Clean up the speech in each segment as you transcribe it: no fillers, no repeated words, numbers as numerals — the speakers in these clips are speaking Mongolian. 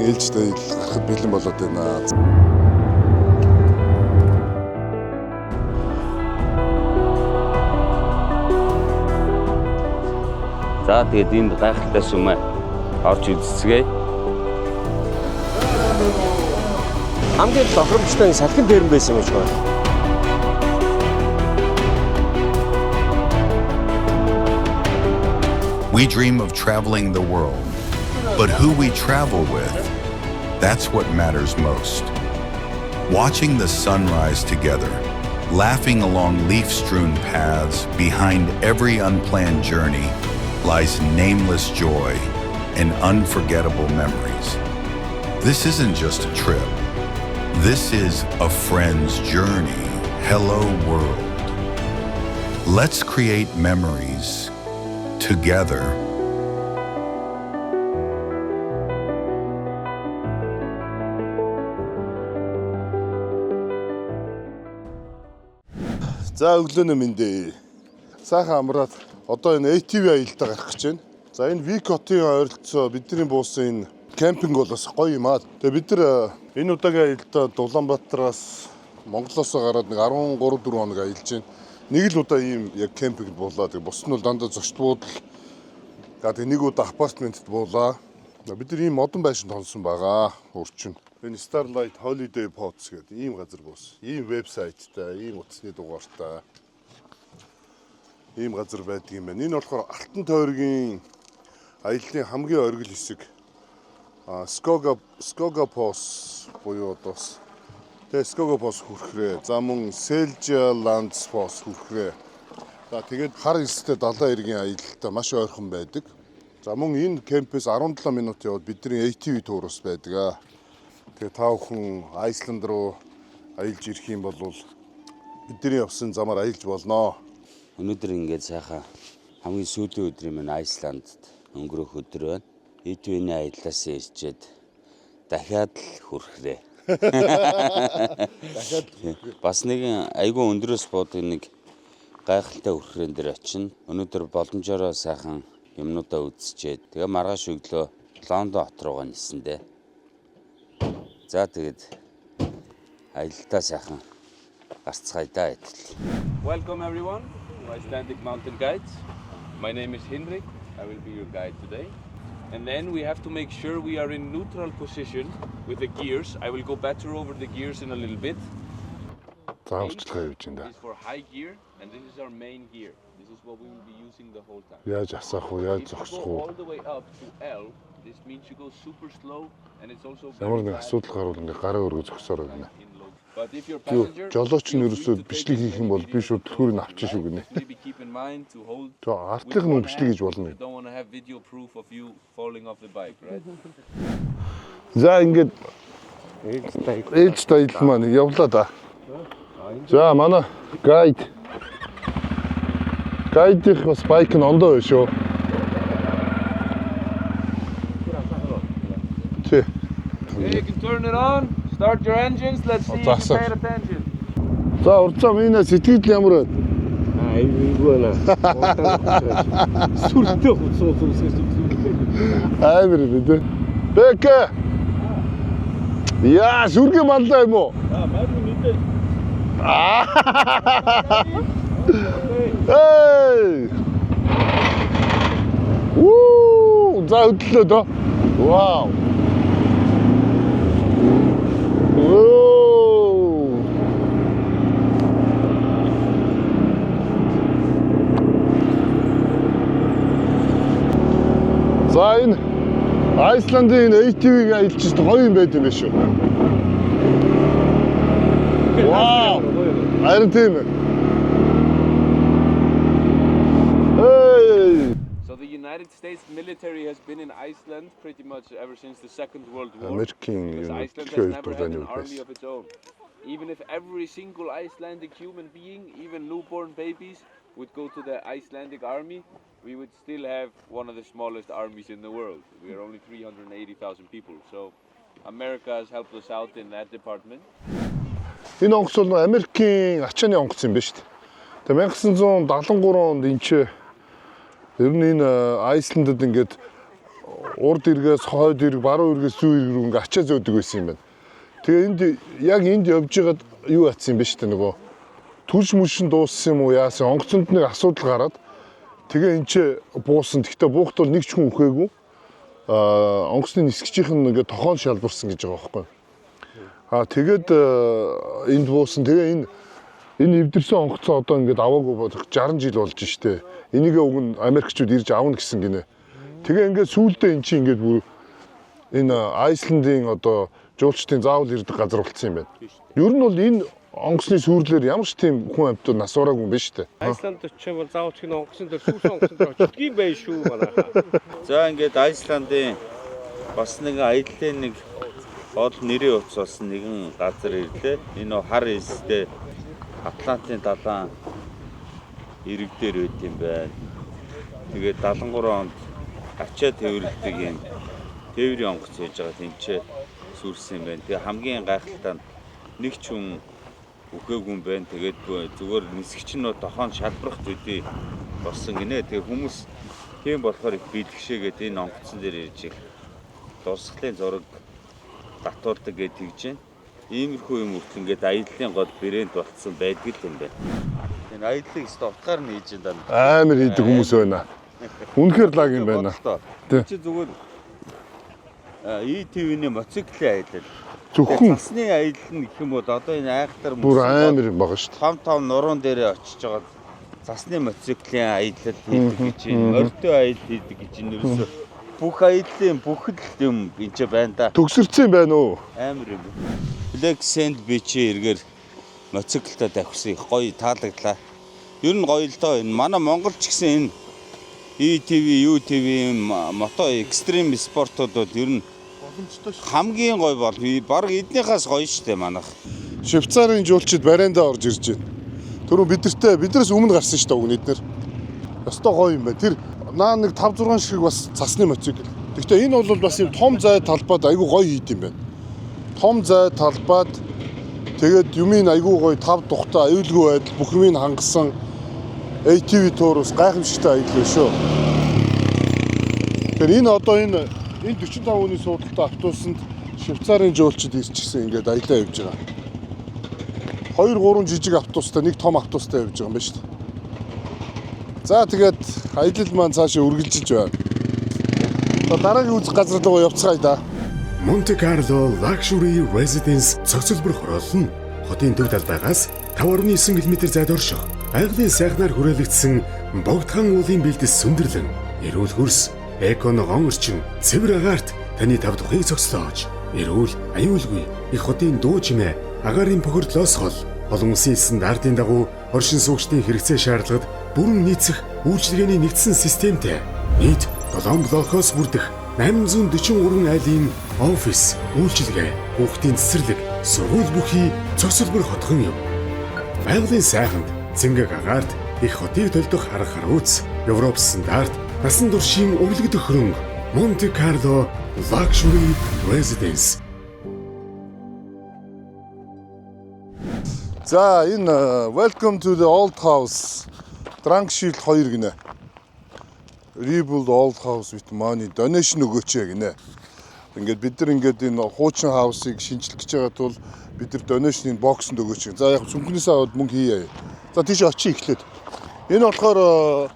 Монголын ээлжтэй гарахад бэлэн болоод байна. За тэгээд энд гайхалтай сүмээ орж үзцгээе. Хамгийн тохиромжтой салхин дээрэн байсан юм шиг байна. We dream of traveling the world, but who we travel with, that's what matters most. Watching the sunrise together, laughing along leaf-strewn paths, behind every unplanned journey lies nameless joy and unforgettable memories. This isn't just a trip. This is a friend's journey. Hello, world. Let's create memories together. За өглөөний мэндэ. Сайхан амраад одоо энэ ATV аялалдаа гарах гэж байна. За энэ Викотын ойролцоо бидний буусан энэ кемпинг бол бас гоё юм аа. Тэгээ бид нар энэ удаагийн аялалдаа Улаанбаатараас Монголоос гараад нэг 13-4 хоног аялж байна. Нэг л удаа ийм яг кемпинг буулаа. Тэгээ бус нь бол дандаа зочд буудал. Тэгээ нэг удаа апартментэд буулаа. Бид нар ийм модон байшинд тонсон байгаа. Өрчин. Энэ Starlight Holiday Pods гэдэг ийм газар буусан. Ийм вебсайттай, ийм утасны дугаартай. Ийм газар байдаг юм байна. Энэ болохоор Алтан тойргийн аяллаа хамгийн оргил хэсэг. Skogapos буюу одоос. Тэгээ Skogapos хүрхрээ. За мөн Selja Landsfoss хүрхрээ. За тэгээд хар элстэй далайн эргийн аялалтай маш ойрхон байдаг. За мөн энэ кемпээс 17 минут яваад бидний ATV туурс байдаг. Тэгээ та бүхэн Айсланд руу аялж ирэх юм бол бидний явсан замаар аялж болно. Өнөөдөр ингээд сайхан хамгийн сүүлийн өдрийн минь Айсландд өнгөрөх өдөр байна. ATV-ний аяллаас ирчээд дахиад л хүрхрээ. Бас нэгэн айгүй өндрөөс буудаг нэг гайхалтай хүрхрээн дээр очино. Өнөөдөр боломжоор сайхан юмнуудаа үзчихэд тэгээ маргааш өглөө Лондон хот руугаа нисэн дээ. За тэгээд аялалтаа сайхан гарцгаая да идэл. Welcome everyone to Icelandic Mountain Guides. My name is Henrik. I will be your guide today. And then we have to make sure we are in neutral position with the gears. I will go better over the gears in a little bit. За урьдчилгаа явж байна. This is for high gear and this is our main gear. This is what we will be using the whole time. Яаж асаах вэ? Яаж If you зогсох go вэ? all the way up to L, this means you go super slow and it's also Ямар very нэг fast асуудал гарвал ингээ гараа өргө зогсоор байна. in low. But if you're Юу passenger, жолооч нь feel ерөөсөө free to take бичлэг хийх юм бол би шууд төлхөөрийг авчих шүү гинэ. maybe keep in mind to hold Тэгээ артлынх нь бичлэг хийж болно. You don't want to have video proof of you falling off the bike, right? За ингээд ээлж тайл маань явлаа да. За манай гайд. Гайдих бас байк нь ондоо байна шүү. Тэ. Okay, you can turn it on. Start your engines. Let's see if you Awesome. paid attention. За урьдчаа минь сэтгэл ямар байна? Айгүй байна. Сүртэй хуцуу Амар бид. Бэкэ. Яа, сүргэ маллаа юм уу? Эй! Уу, за хөдлөө дөө. Вау. Оо. За энэ Айсландын ATV-г аялж гоё юм байт юм биш үү? Вау! Харин тийм ээ. Hey! So the United States military has been in Iceland pretty much ever since the Second World War. Америкийн Because юу Iceland has тэгэхээр never had дурданы an үйл army of its own. Even if every single Icelandic human being, even newborn babies, would go to the Icelandic army, we would still have one of the smallest armies in the world. We are only 380,000 people. So America has helped us out in that department. Энэ онгоц бол Америкийн ачааны онгоц юм байна шүү дээ. Тэгээ 1973 онд энэ ер нь энэ Айсландд ингээд урд эргээс хойд эрг, баруун эргээс зүүн эрг рүү ингээ ачаа зөөдөг байсан юм байна. Тэгээ энд явж байгаад юу атсан юм бэ штэ нөгөө түлш мүшин дууссан юм уу яасан онгоцонд нэг асуудал гараад тэгээ энэ ч буусан. Гэхдээ буухт бол нэг ч хүн үхээгүй. Онгоцны нисгчийнх нь ингээ тохоон шалбарсан гэж байгаа байхгүй. Тэгээд энд буусан. Тэгээ энэ эвдэрсэн онгоцоо одоо ингээд аваагүй болох 60 жил болж штэ. Энийг уг нь Америкчууд ирж авна гэсэн гинэ. Тэгээ ингээд сүүлдээ эн чинь ингээд бүр энэ Айсландын одоо жуулчдын заавал ирдэг газар болсон юм байна. Ер нь бол энэ онгоцны сүрлээр ямар ч тийм хүн амьтад нас ураагүй юм байна штэ. Айсланд очих бол заавал ч онгоцон дээр сүүсэн онгоцон дээр очих юм байна шүү манайхаа. За ингээд Айсландын бас нэг аяллаа нэг гол нэрийн утас болсон нэгэн газар ирлээ. Энэ хар хэлстэй Атлантын далайн ирэг дээр байт юм байна. Тэгээд 73 онд ачаа тээвэрлдэг юм тээврийн онгоц хийж байгаа тэнцээ сүрсэн юм байна. Тэгээ хамгийн гайхалтай нь нэг ч хүн үхээгүй юм байна. Тэгээд зүгээр нисгч нь тохоон шалбарах төдий болсон гинэ. Тэгээ хүмүүс тийм болохоор их бэлгшээгээд энэ онгоцон дээр ирж их дурсгалын зураг татуулдаг гэж тэгж байна. Иймэрхүү юм үртэл ингээд аяллаа гол брэнд болцсон байдаг юм байна. Энэ аяллыг өстө утгаар нь хийж байна. Амар хийдэг хүмүүс байна. Үнэхээр лаг юм байна. Чи зүгээр ТV-ний мотоциклийн аялал. Зөвхөн Цасны аялал нь гэх юм бол одоо энэ айхтар бүр амар юм байгаа шүү дээ. Том нуруунд дээр очиж байгаа цасны мотоциклийн аялал хийдэг гэж байна. Морьтой аялал хийдэг гэж байна. Ерөөсөө бүх аяллаа бүхэл юм энэ ч байна да. Төгсөрсөн байна уу? Амар юм. Black Sand Beach-ийн эргээр мотоциклтай давхсан их гоё таалагдлаа. Ер нь гоё л доо энэ манай Монгол ч гэсэн энэ ETV, UTV мото экстрим спортуудад ер нь хамгийн гоё бол баг эднийхээс гоё штэ манайх. Швейцарын жуулчид бариандаа орж ирж байна. Түрүү биднээс өмнө гарсан штэ уг эднэр. Ястой гоё юм байна. Тэр наа нэг 5-6 шиг бас цасны мотоцикл. Гэхдээ энэ бол бас юм том зай талбайд айгүй гоё хийд юм байна. Том зай талбайд тэгээд юмын айгүй гоё тав тухтай аюулгүй байдал бүх юмыг хангасан ATV туурус гайхамшигтай аялал шүү. Тэгэхээр энэ одоо энэ 45 хүний суудалтай автобусанд Швейцарын жуулчид ирчихсэн ингээд аялаа явж байгаа. 2-3 жижиг автобустай нэг том автобустай явж байгаа юм байна шүү дээ. За тэгээд аялал маань цаашаа үргэлжилж байна. Дараагийн үзэх газар руу явцгаая да. Monte Carlo Luxury Residence цогцлбор хороолно. Хотын төв талбайгаас 5.9 км зайд орших. Байгалийн сайхнаар хүрээлэгдсэн богдхан уулын бэлдэс сүндэрлэн, эрүүл хөрс, эко ногоон орчин, цэвэр агаарт таны тав тухыг зогслоож, эрүүл, аюулгүй их хотын дуу чимээ, агаарын бохирдлоос хол, олон улсын стандартын дагуу оршин суугчдын хэрэгцээ шаардлагад бүрэн нийцэх үйлчилгээний нэгдсэн системтэй. Нийт 7 блокоос бүрдэх 843 айлын офис, үйлчилгээ, хүүхдийн цэцэрлэг, сургууль бүхий цогцлбор хотхон юм. Байгалийн сайханд цэнгэг агаарт их хотыг төлдөх арга харгууц, Европ стандарт, насан туршийн урлагд хөрөнгө, Monte Carlo Luxury Residence. За энэ Welcome to the Old House Drunk-Shield 2 гинэ. Rebuild Old House with money donation өгөөч гинэ. Ингээд бид нар ингээд энэ хуучин хаусыг шинжлэх гэж байгаа тул бид нар donation-ийн боксонд өгөөч. За яг сүнхнээсээ аваад мөнгө хийе. За тийш очие эхлээд. Энэ болохоор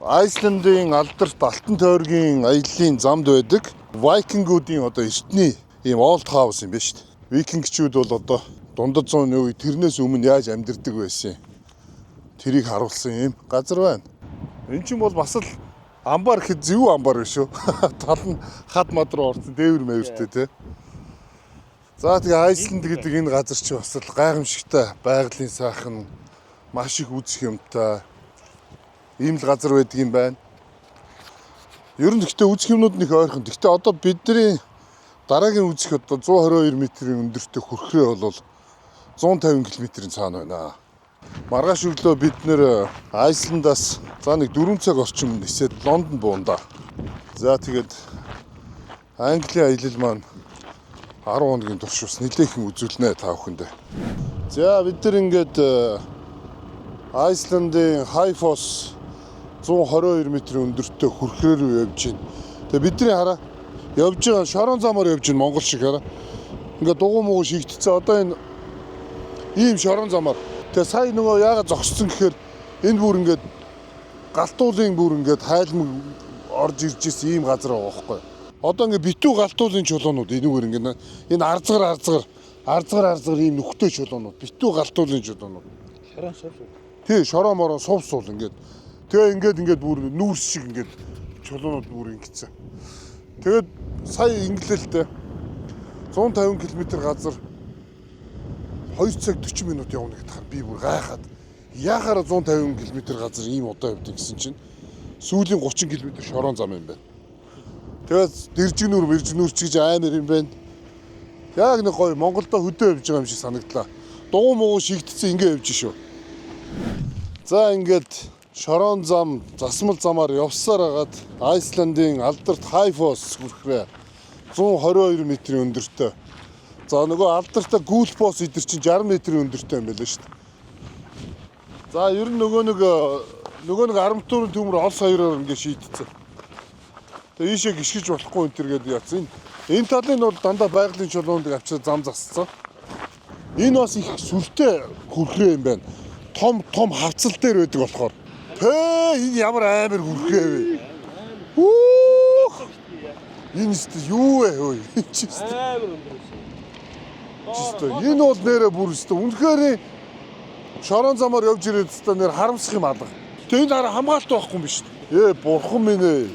Айсландын алдарт алтан тойргийн аяллаа замд байдаг. Вайкингуудын одоо эртний ийм Old House юм байна шүү дээ. Викингчүүд бол одоо дундад зууны үед тэрнээс өмнө яаж амьдардаг байсан. Тэрийг харуулсан юм газар байна. Энд чинь бол бас л амбар хэд зөв амбар биш үү? Тал нь хад мад руу орсон дээвэр мэвэртэй тий. За тэгээ Айсланд гэдэг энэ газар чи бас л гайхамшигтай байгалийн сайхан маш их үзэх юмтай ийм л газар байдаг юм байна. Ер нь гэхдээ үзэх юмнууд нэг ойрхон. Гэхдээ одоо бидний дараагийн үзэх одоо 122 м-ийн өндөртөө хүрхрээ бол 150 км-ийн цаана байна. Маргааш өглөө бид нэр Айсландаас за нэг 4 цаг орчим нисээд Лондон буунда. За тэгээд Английн аялал маань 10 хоногийн турш бас нэлээхэн үзүүлнэ та бүхэндээ. За бид нар ингээд Айсландын Хайфос 122 м өндөртөө хүрхрээ рүү явж байна. Тэгээ бидний хараа явж байгаа шорон замаар явж байна Монгол шиг хараа. Ингээ дугуй муу шигдчихсэн. Одоо энэ ийм шорон замаар. Тэгээ сая нөгөө яагаад зогссон гэхээр энэ бүр ингээд галтуулын бүр ингээд хайлмаг орж ирж исэн ийм газар байгаа байхгүй. Одоо ингээ битүү галтуулын чулуунууд энэгээр ингээ энэ арзгар ийм нүхтэй чулуунууд битүү галтуулын чулуунууд. Шорон сул. Тий, шороо мороо сувсуул ингээд. Тэгээ ингээд бүр нүүрс шиг ингээд чулуунууд бүр ингэсэн. Тэгээд сая инглэлтэй 150 км газар 2 цаг 40 минут явна гэдэг хаа би бүр гайхаад яахаараа 150 км газар ийм удаа явдаг гэсэн чинь сүүлийн 30 км шорон зам юм байна. Тэгээд Дэржигнүр ч гэж амар юм байна. Яг нэг гоё Монголдо хөдөө явж байгаа юм шиг санагдлаа. Дугуй муу шигдсэн ингэ явж шүү. За ингээд шорон зам, засмал замаар явсаар хагаад Айсландын алдарт Хайфос хүрэхрээ 122 метрийн өндөртэй. За нөгөө алдартай Гүлфос эдэр чинь 60 метрийн өндөртэй юм байлаа шүү дээ. За ер нь нөгөө нэг арматурын төмөр олс хоёроор ингээд шийдчихсэн. Тэгээ ийшээ гიშгэж болохгүй энэ төр гэдэг яц. Энэ талын бол дандаа байгалийн чулуунд авчираа зам засцсан. Энэ бас их сүлтэй хүрхрээ юм байна. Том хавцал дээр байдаг болохоор. Энэ ямар амар хүрхрээ вэ? Энэ юу вэ хөөе? Амар өндөрсөн. Энэ бол нэрэ бүр өстой. Үнэхээр шорон замаар явж ирээд өстой нэр харамсах юм алга. Тэгээ энэ хараа хамгаалт байхгүй юм биш. Бурхан минь ээ.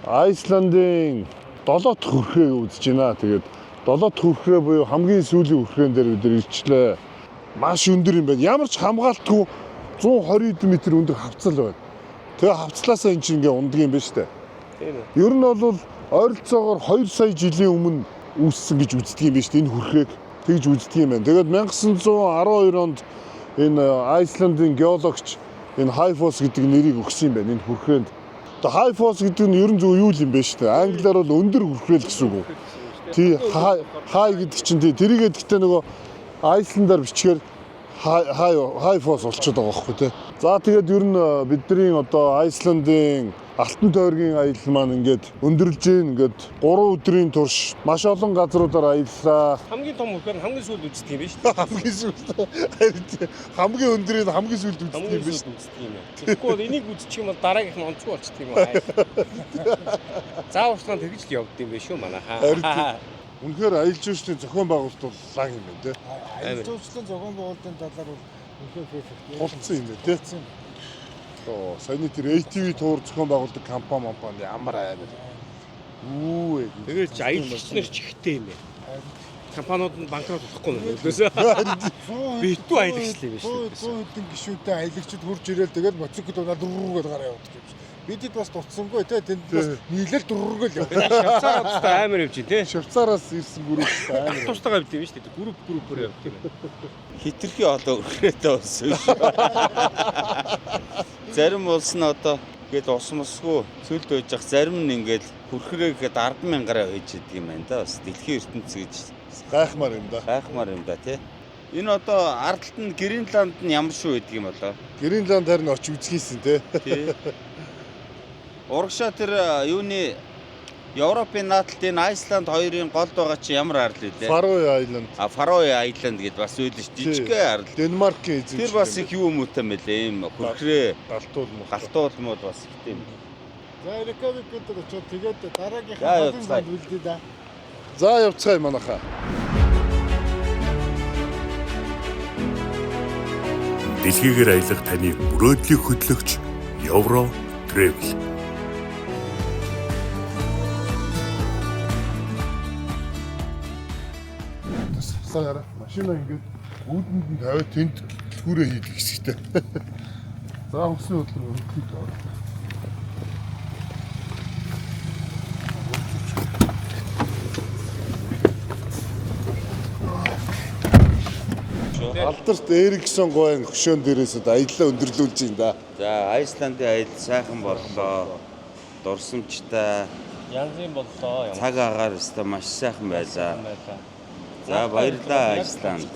Айсландын 7 дахь хүрхрээ үзэж байна. Тэгээд 7 дахь хүрхрээ буюу хамгийн сүүлийн хүрхрээн дээр бид ирчлээ. Маш өндөр юм байна. Ямар ч хамгаалтгүй 120 м өндөр хавцал байна. Тэгээ хавцлаасаа эн чинь ингээ ундаг юм байна шүү дээ. Тийм үү. Ер нь бол ойролцоогоор 2 сая жилийн өмнө үүссэн гэж үздэг юм байна шүү дээ. Энэ хүрхрээг тэгж үздэг юм байна. Тэгээд 1912 онд энэ Айсландын геологч энэ Хайфос гэдэг нэрийг өгсөн юм байна. Энэ хүрхрээнд. Одоо Хайфос гэдэг нь ер нь зөв юу юм бэ шүү дээ. Англиар бол өндөр хүрхрээл гэсэн үг. Тий хай гэдэг чинь тэрийгээ гэхдээ нөгөө Айсландаар бичгээр Хайфос болчиход байгаа байхгүй тий. За тэгээд ер нь бидний одоо Айсландын алтан тойргийн аялал маань ингээд өндөрлж гин ингээд 3 өдрийн турш маш олон газруудаар аяллаа. Хамгийн том хүрхээр хамгийн сүүлд үздэг юм байна шүү дээ. Хамгийн сүүлд хамгийн өндөрийг хамгийн сүүлд үздэг юм байна шүү дээ. Тэгэхгүй бол энийг үзчих юм бол дараагийнх нь онцгой болчих юм аа. Зааварчлан тэгж л явд юм байна шүү манайхаа. Үнэхээр аялал жуулчлалын зохион байгуулалт бол лаг юм байна тий. Аялал жуулчлалын зохион байгуулалтын талаар бол үнэхээр тулцсан юм байна тий. Саяны тэр ATV туур зохион байгуулдаг компани ямар амар. Тэгээд ч аялалч нар ч ихтэй юм байна. Компаниуд нь банкрот болохгүй юм өглөөсөө. Битүү аялагч л юм шүү дээ. 100 хэдэн гишүүнтэй аялагчид хурж ирэл тэгээд моцикл унаад дөрвөргөөр гараа явуулдаг юм шиг. Бидэд бас дутсангүй те тэнд бас нийлэл дөрвөргөөл явдаг. Швейцараас амар явж тий. Швейцараас ирсэн групп амар. Тусдаа явд юм шүү дээ. Группээр явд юм. Хитрхи одоо өрхрээтэй болсон шүү. Зарим улс нь одоо гээд усмсгүй сүлд байж ах зарим нь ингээд хүрхрээ гэхэд 10,000-аар байж идэг юм байна да. Бас дэлхийн ертөнц гэж гайхмаар юм да. Гайхмаар юм да тий. Энэ одоо ардталт нь Гренланд нь ямар шүү байдаг юм болоо? Гренланд харин очиж үзчихсэн тий. Тий. Урагшаа тэр юуны Европын наадталтын Айсланд хоёрын голд байгаа чи ямар ард лээ? Faroe Island. Faroe Island гэд бас үүдэж жижигхэн ард. Денмаркийн эзэн. Тэр бас их юу муутай мэлээ юм хүрхрээ. Галтуулмууд бас ихтэй юм. За Рекавикт очоод тэгээд дараагийн хавцаа үлдээ да. За явцгаая манайхаа. Дэлхийгээр аялах таны мөрөөдлийг хөтлөгч Euro Travel. Саяра машина ингээд үүдэнд нь тавиад тэнд түрээ хийдэг хэсэгтэй. За өнгөрсөн өдөр өнөхдөө алдарт Эриксон гоён хөшөөн дээрээс аяллаа өндөрлүүлж байна да. За Айсландын аялал сайхан боллоо. Дурсамжтай. Янзын боллоо. Цаг агаар өстө маш сайхан байлаа. За баярлалаа Айсланд.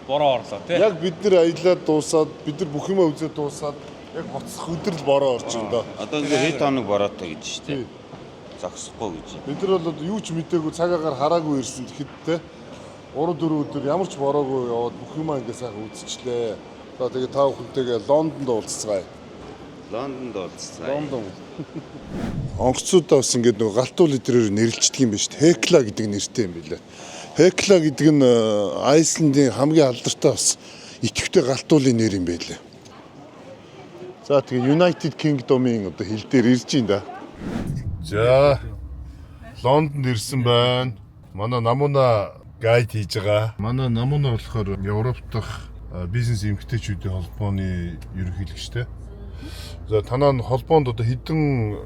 Бороо орлоо тий. Яг бид нэр аялаад дуусаад бид нар бүх юмаа үзээд дуусаад яг гоцсох өдөр л бороо орчихно доо. Одоо ингээ хэд хоног бороотой гэж шүү дээ. зогсохгүй гэж. Бид нар бол одоо юу ч мэдээгүй цагаагаар хараагүй ирсэн тэгэхэд те 3-4 өдөр ямар ч бороогүй яваад бүх юмаа ингээ сайхан үзчихлээ. За тэгээ та бүхэнтэйгээ Лондонд уулзцгаая. Лондонд уулзцгаая. Лондон. Онгоцудаа бас ингээд нөгөө галтуул идрээр нэрлэлцдэг юм байна шүү дээ. Хекла гэдэг нэртэй юм билээ. Хекла гэдэг нь Айсландын хамгийн алдартай бас идэвхтэй галтуулын нэр юм байлээ. За тэгээ United Kingdom-ийн одоо хил дээр ирж байна да. За Лондонд ирсэн байна. Манай намуна гайд хийж байгаа. Манай намуна болохоор Европ дахь бизнес эмгтээчүүдийн холбооны ерөнхийлөгчтэй. За танаа холбоонд одоо хэдэн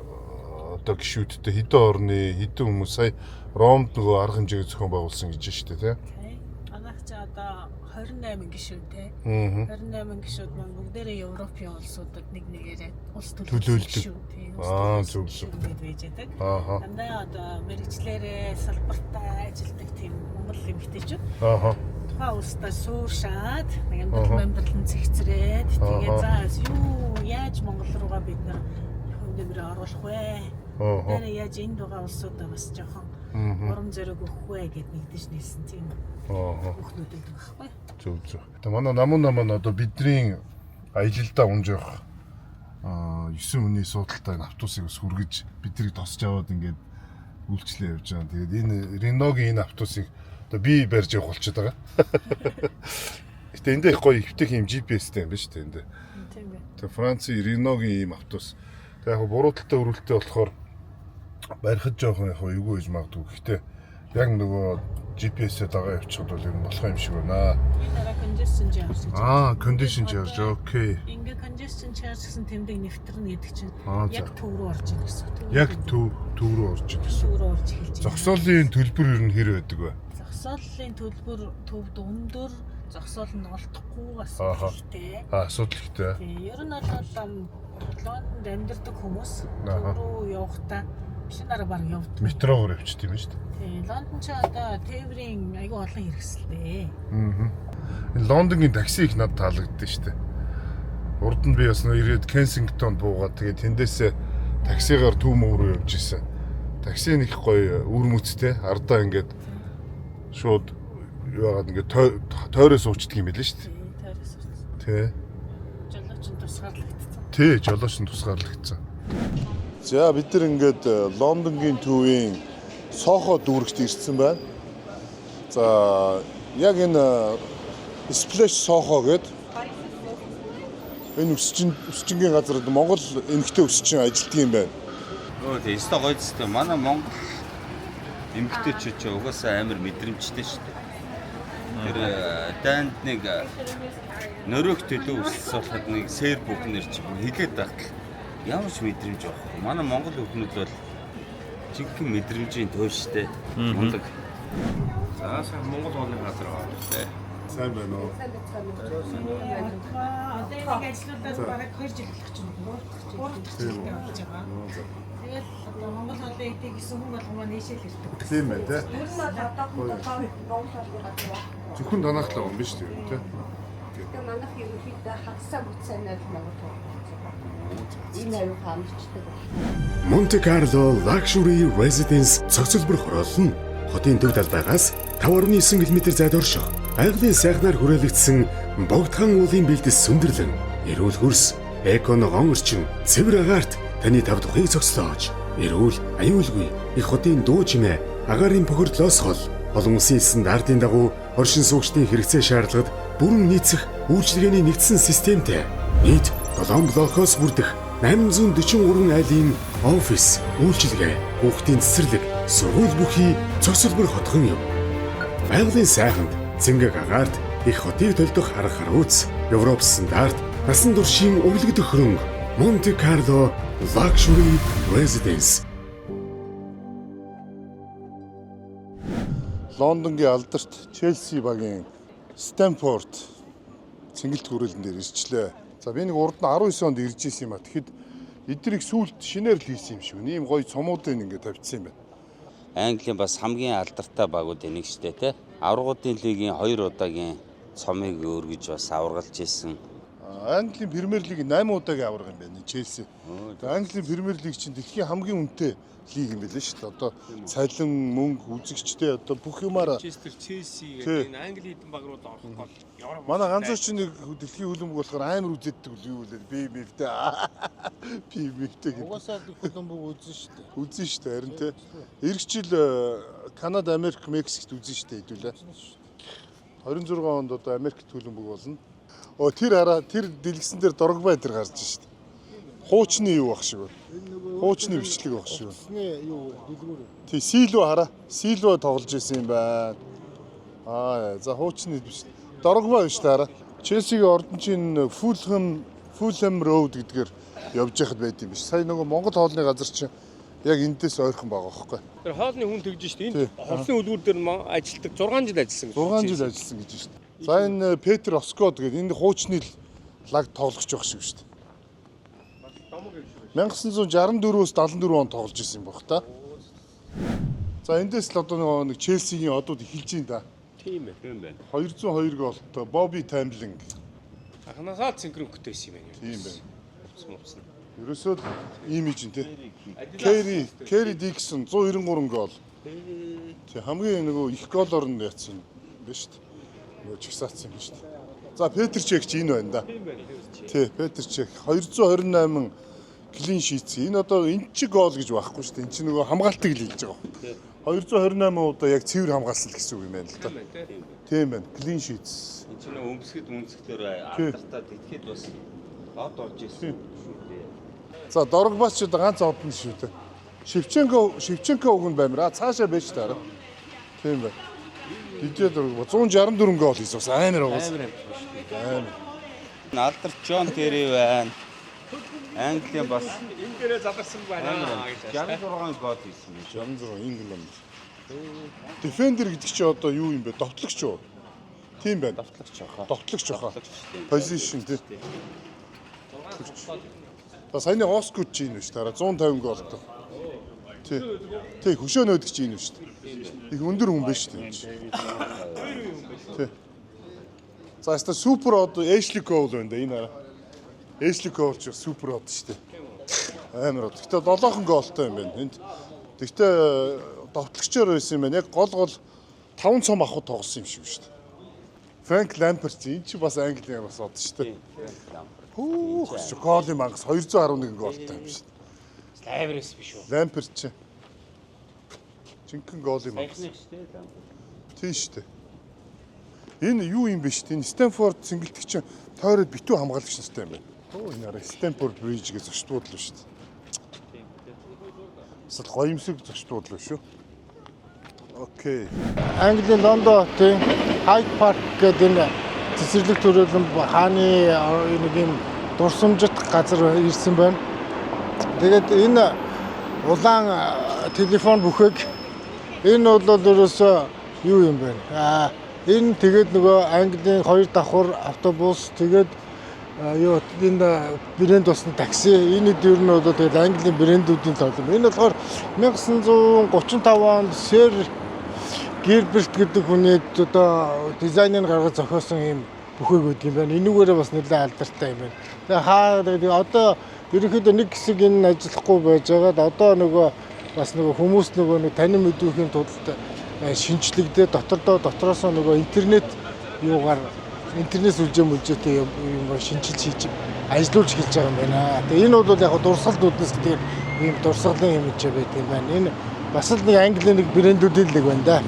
одоо гишүүдтэй хэдэн орны хэдэн хүмүүс сая Ромд нөгөө арга хэмжээг зохион байгуулсан гэж байна шүү дээ тий. Анх ч одоо 28 гишүүд тий. 28 гишүүд маань бүгдээрээ Европын улсуудад нэг нэгээрээ улс төлөөлдөг. Зөв зөв байж байдаг. Дандаа одоо мэрэгчлэрээ салбартаа ажилладаг тийм Монгол эмэгтэйчүүд. Тухайн улсдаа суушаад нэг амьдралын зэгцрээд тэгээд за юу яаж Монгол руугаа бид нар хөвнөмрөө оруулах вэ? Тэрээ яаж энд байгаа улсуудаа бас жоохон урам зориг өгөх вэ гэд нэгдэж нэлсэн тийм. Хүүхдүүд байдаг байхгүй. Зөв зөв. Тэгээ манай намуна маань одоо бидний аялалдаа унж явах 9 хүний суудалтай автобусыг бас хүргэж биднийг тосч аваад ингээд үйлчлээ явж байгаа. Тэгээд энэ Renault-гийн энэ автобусыг одоо би барьж явах болчиход байгаа. Гэтэ эндээ их гоё ихтэй юм GPS-тэй юм байна шүү дээ эндээ. Тийм бай. Тэгээ Францын Renault-гийн ийм автобус. Тэгээ яг буруу талтай өрүүлтэй болохоор барихад жоохон яг эвгүй гэж магадгүй. Гэхдээ яг нөгөө GPS-ээр дагаа явчихад бол юм болох юм шиг байна. Энэ дараа congestion charge гэж. Condition charge. Окей. Ингээ congestion charge гэсэн тэмдэг нэвтрэнэ гэдэг чинь яг төв рүү орж ийн гэсэн. Яг төв рүү орж ийн гэсэн. Төв рүү орж эхэлж байна. Зогсоолын төлбөр ер нь хэр байдаг вэ? Зогсоолын төлбөр төвд өндөр, зогсоол нь олдохгүй бас ихтэй. Асуудал ихтэй. Тийм, ер нь бол Лондонд амьдардаг хүмүүс төв рүү явахдаа биш нараа баг явдаг. Метрогоор явчих тийм шүү дээ. Тийм, Лондон ч одоо тээврийн аюул олон хэрэгсэлтэй. Энэ Лондонгийн такси их надад таалагддаг шүү дээ. Урд нь би бас ирээд Кенсингтонд буугаад тэгээд тэндээсээ таксигаар төв мөр рүү явж исэн. Такси нэг гоё үр мүцтэй ардаа ингээд шууд яагаад ингээд тойроо суучдаг юм байл шүү дээ. Тойроос үз. Тэ. Жолооч нь тусгаарлагдсан. Тэ, жолооч нь тусгаарлагдсан. За бид нар ингээд Лондонгийн төвийн Сохо дүүрэгт ирсэн байна. За яг энэ Splash Soho гэдэг энэ өсчингийн газар Монгол эмэгтэй өсчин ажилтдаг юм байна. Тэгээ өстой гоё зү. Манай Монгол эмэгтэйчүүд ч угаасаа амар мэдрэмжтэй шүү дээ. Тэр дайнд нэг нөрөөх төлөө өссөн болоход нэг сэр бүхнэр чи хилээд багтал ямар ч мэдрэмж байхгүй. Манай Монгол хүмүүс бол жинхэнэ мэдрэмжийн тууштай. Мундаг. За сайн Монгол хоолны газар байгаа. Сайн байна уу? Одоо нэг ажлуудад бараг 2 жил болох ч юм уу. 3 дахь жилдээ болж байгаа. Тэгээд одоо Монгол хоолны идэх гэсэн хүн болгоо нээшэл ирдэг. Тийм байна те. Зөвхөн танахлаа юм биш үү те. Тэгээ манайх ерөнхийдөө хагасаа бүцэнээр Монгол хоо. Энэ аюу хамчдаг. Monte Carlo Luxury Residence цогцлбор хороолно. Хотын төв талбайгаас 5.9 км зайд орших. Байгалийн сайхнаар хүрээлэгдсэн богдхан уулын бэлдэс сүндэрлэн, эрүүл хөрс, эко ногоон орчин, цэвэр агаарт таны тав тухыг зогслоож, эрүүл, аюулгүй их хотын дуу чимээ, агаарын бохирдлоос хол, олон улсын стандартын дагуу оршин суугчдын хэрэгцээ шаардлагад бүрэн нийцэх үйлчилгээний нэгдсэн системтэй. Нийт 7 блокоос бүрдэх 843 айлын офис, үйлчилгээ, хүүхдийн цэцэрлэг, сургууль бүхий цогцлбор хотхон юм. Байгалийн сайханд цэнгэг агаарт их хотыг төлдөх арга харууц, Европ стандарт, насан туршийн өвлөгдөх хөрөнгө Monte Carlo Luxury Residence. Лондонгийн алдарт Челси багийн Стэмфорд цэнгэлт хүрээлэн дээр ирчлээ. За би нэг урд нь 19 онд ирж исэн юм а. Тэгэхэд эднийг сүулт шинээр л хийсэн юм шиг. Ийм гоё цомуудыг ингээд тавьчихсан юм байна. Английн бас хамгийн алдартай багуудын нэг шүү дээ те. Аврагуудын лигийн 2 удаагийн цомыг өргөж бас аваргалж исэн. Английн Премьер Лиг 8 удаагийн аварга юм байна Челси. Тэгээ Английн Премьер Лиг чинь дэлхийн хамгийн үнэтэй лиг юм билээ шүү дээ. Одоо цалин, мөнгө, үзэгчтэй одоо бүх юмараа Манчестер, Челси гэдэг энэ Англи хэдэн баг руу орох гол Европ. манай ганцхан ч нэг дэлхийн хөлбөмбөг болохоор амар үзэддэг юу вэ? Би мөвтэй гэдэг. Угаасаа хөлбөмбөг үзэн шүү дээ. Үзэн шүү дээ харин тий. Ирэх жил Канада, Америк, Мексикт үзэн шүү дээ хэдүүлээ. 26 онд одоо Америкт хөлбөмбөг болно. Тэр дэлгэсэн дээр Дрогба энэ гарч шүү дээ. Хуучны юу баг шиг байна. Хуучны бичлэг баг шиг байна. Юу дэлгүүр. Тий, Силва хараа. Силва тоглож исэн юм байна. За хуучны биш. Дрогба биш таараа. Челсигийн ордончин Fulham Road гэдгээр явж байхад байд юм биш. Сая нөгөө Монгол хоолны газар чинь яг эндээс ойрхон байгаа байхгүй. Тэр хоолны хүн тэгж штэ. Энд хоолны үлгүүр дээр ажилтдаг 6 жил ажилласан. 6 жил ажилласан гэж шүү дээ. За энэ Петр Оскод гэдэг энэ хуучны лаг тоглогч байх шиг шүү дээ. 1964-өөс 74 он тоглож исэн юм баг та. За эндээс л одоо нэг Челсигийн одууд эхэлж ин да. Тийм байна. 202 голтой Бобби Тамлинг. Анханасаа синхронктэй байсан юм байна. Тийм байна. Уцсан. Ерөөсөө имиж нь тий. Кэри Диксон 193 гол. Тий хамгийн нөгөө их голоор нь яатсан юм шүү дээ. Нөгөө чигсаацсан юм шүү дээ. За Петр Чех ч энэ байна да. Тий Петр Чех 228 клин шийц. Энэ одоо эн чи гол гэж байхгүй шүү дээ. Эн чи нөгөө хамгаалтыг л хэлж байгаа. 228 удаа яг цэвэр хамгаалсан гэсэн үг юм байна л да. Тийм байна. Клин шийц. Энд чинь өмсгөд үнцгтэр ардартаа тэтгэхэд бас лод орж ирсэн шүү дээ. За Дрогбас ч одоо ганц одно шүү дээ. Шевченко уг нь баймир. Цаашаа байж таараа. Тийм байна. Дидье Дрогба 164 гол хийсэн. Бас амар уус. Амар. Алдарт Джон Терри байна. Английн бас Энэ дээрээ задарсан байна гэж. 66 гол хийсэн юм. 66 Ингланд. Дефендер гэдэг чи одоо юу юм бэ? Довтлогч юу? Тийм байна. Довтлогч хаа. Позишн тий. За саяны Оскут ч ийм шүү дээ. 150 голтой. Тий. Тий, хөшөөнөөдөг ч ийм шүү дээ. Их өндөр хүн биш шүү дээ. Тий. За яста супер одоо Эшли Коул байна да энэ хараа. Эшли Коул ч супер од шүү дээ. Амар од. Гэтэ 7хон голтой юм байна. Энд тэгтээ довтлогчоор байсан юм байна. Яг гол 5 цом авах тоглосон юм шиг шүү дээ. Франк Ламперт энэ чи бас Английн бас од шүү дээ. Голын мангас 211 голтой юм шүү дээ. Лайврес биш үү? Ламперт чи. Жинхэнэ голын мангас. Тийм шүү дээ. Энэ юу юм бэ шүү дээ? Энэ Стэнфорд сингэлдэг чинь тойроод битүү хамгаалагч настай юм байна. Энэ арай Стэнфорд Бридж гэж зочдууд л шүү дээ. Бас гоёмсог зочдууд л шүү. Окей. Английн Лондон хотын Хайд Парк гэдэг энэ цэцэрлэг төрөлн хааны нэг юм дурсамжит газар ирсэн байна. Тэгээд энэ улаан телефон бүхээг энэ бол ерөөсөө юу юм бэ? Энэ тэгээд нөгөө Английн 2 давхар автобус тэгээд юу энэ брэнд усны такси энэ дөр нь бол тэгээд Английн брэндүүдийн тоглоом. Энэ болохоор 1935 онд Сэр Гилберт гэдэг хүний одоо дизайныг гаргаж зохиосон юм бүхээг өгд юм байна. Энүүгээрээ бас нэлээд алдартай юм байна. Тэгээ одоо ерөнхийдөө нэг хэсэг энэ ажиллахгүй байж байгаад одоо нөгөө бас нөгөө хүмүүс нөгөө танин мэдүүхийн тулд шинжлэгдээ дотроос нөгөө интернет юугаар интернет сүлжээ юм шинжилж хийж ажиллуулж хийж байгаа юм байна. Тэгээ энэ бол яг дурсгалдууднаас гэдэг ийм дурсгалын юм ч байт юм байна. Энэ бас л нэг Английн нэг брэндүүдийн л байна да.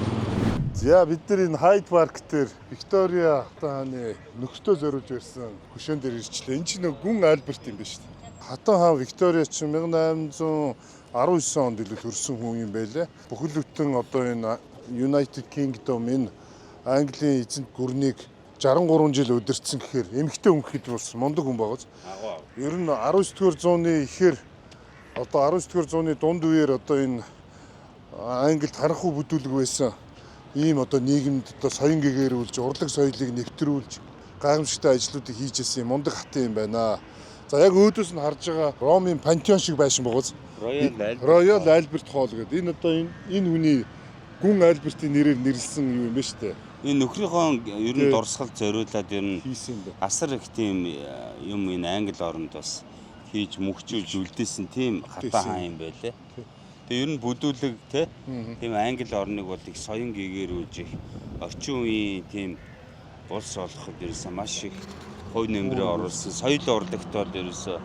За бид нар энэ Хайд Парк дээр Виктория хааны нөхртөө зориулж ирсэн хөшөөн дээр ирчлээ. Энэ чинь гүн Альберт юм байна шүү дээ. Хатан хаан Виктория ч 1819 онд илүү төрсэн хүн юм байлээ. Бүхэл бүтэн одоо энэ United Kingdom энэ Английн эзэнт гүрнийг 63 жил удирдсан гэхээр эмэгтэй хүн хэд болсон мундаг хүн байгааз. Ер нь 19-р зууны ихээр одоо 19-р зууны дунд үеэр одоо энэ Англид харанхуй бүдүүлэг байсан ийм одоо нийгэмд одоо соён гэгээрүүлж, урлаг соёлыг нэвтрүүлж, гайхамшигтай ажлуудыг хийж ирсэн мундаг хатын юм байна. За яг өөдөөс нь харж байгаа Ромын пантеон шиг байшин байгааз. Роял Альберт хоол гэдэг. Энэ одоо энэ хүний гүн Альбертийн нэрээр нэрлсэн юу юм бэ штэ. Энэ нөхрийнхөө ер нь дурсгал зориулаад ер нь хийсэн юм байна. асар их тийм юм энэ англи оронд бас хийж мөхчүүлж үлдээсэн тийм хатаа хаан юм байлээ. Тэгээ ер нь бүдүүлэг тийм англи орныг бол их соён гээгэрүүлж их орчин үеийн тийм улс олоход ерөөсөө маш их хувь нэмрээ оруулсан. Соёл урлагт бол ерөөсөө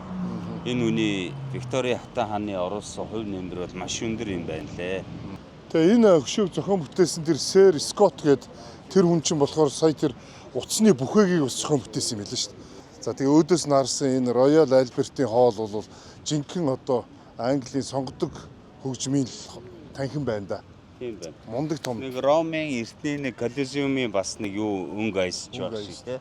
энэ үний Виктория хатаа хааны оруулсан хувь нэмэр бол маш өндөр юм байна лээ. Тэгээ энэ хөшөөг зохион бүтээсэн тэр Сэр Скотт гээд тэр хүн чинь болохоор сая тэр утасны бүхээгийг бас зохион бүтээсэн юм байлаа шүү дээ. За тэгээ өөдөөс нарсан энэ Royal Albert-ийн хоол бол жинхэнэ одоо Английн сонгодог хөгжмийн танхим байна да. Тийм байна. Мундаг том. Нэг Ромын эртний нэг Колизеумын бас нэг юу өнгө айсч байгаа шүү дээ.